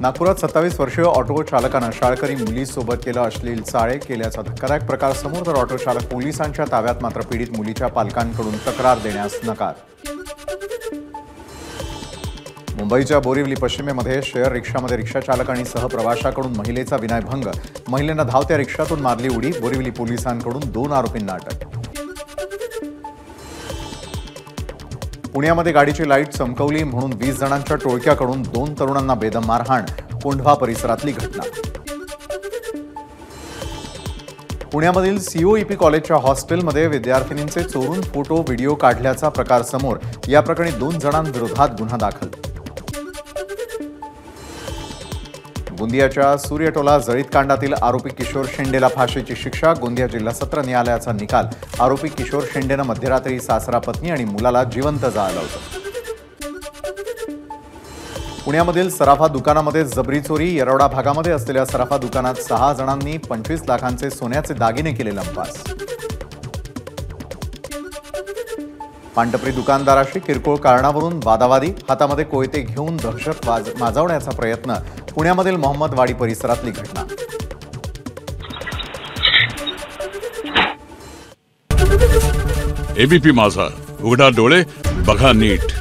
नागपुरात 27 वर्षीय ऑटो चालकानं शाळकरी मुलीसोबत केलं अश्लील चाळे केल्याचा धक्कादायक प्रकार समोर, तर ऑटो चालक पोलिसांच्या ताब्यात. मात्र पीडित मुलीच्या पालकांकडून तक्रार देण्यास नकार. मुंबईच्या बोरिवली पश्चिमेमध्ये शेअर रिक्षामध्ये रिक्षाचालक आणि सहप्रवाशाकडून महिलेचा विनयभंग. महिलेनं धावत्या रिक्षातून मारली उडी. बोरिवली पोलिसांकडून 2 आरोपींना अटक. पुण्यामध्ये गाडीची लाईट चमकवली म्हणून 20 जणांच्या टोळक्याकडून 2 तरुणांना बेदम मारहाण. कोंढवा परिसरातली घटना. पुण्यामधील सीओईपी कॉलेजच्या हॉस्टेलमध्ये विद्यार्थिनींचे चोरून फोटो व्हिडिओ काढल्याचा प्रकार समोर. या प्रकरणी 2 जणांविरोधात गुन्हा दाखल. गोंदियाच्या सूर्यटोला जळीत कांडातील आरोपी किशोर शेंडेला फाशीची शिक्षा. गोंदिया जिल्हा सत्र न्यायालयाचा निकाल. आरोपी किशोर शेंडेनं मध्यरात्री सासरा पत्नी आणि मुलाला जिवंत जाळलं होतं. पुण्यामधील सराफा दुकानामध्ये जबरी चोरी. येरवडा भागामध्ये असलेल्या सराफा दुकानात 6 जणांनी 25 लाखांचे सोन्याचे दागिने केले लंपास. पानटपरी दुकानदाराशी किरकोळ कारणावरून वादावादी. हातामध्ये कोयते घेऊन दहशत माजवण्याचा प्रयत्न. पुण्यामधील मोहम्मदवाडी परिसरातली घटना. एबीपी माझा, उघडा डोळे बघा नीट.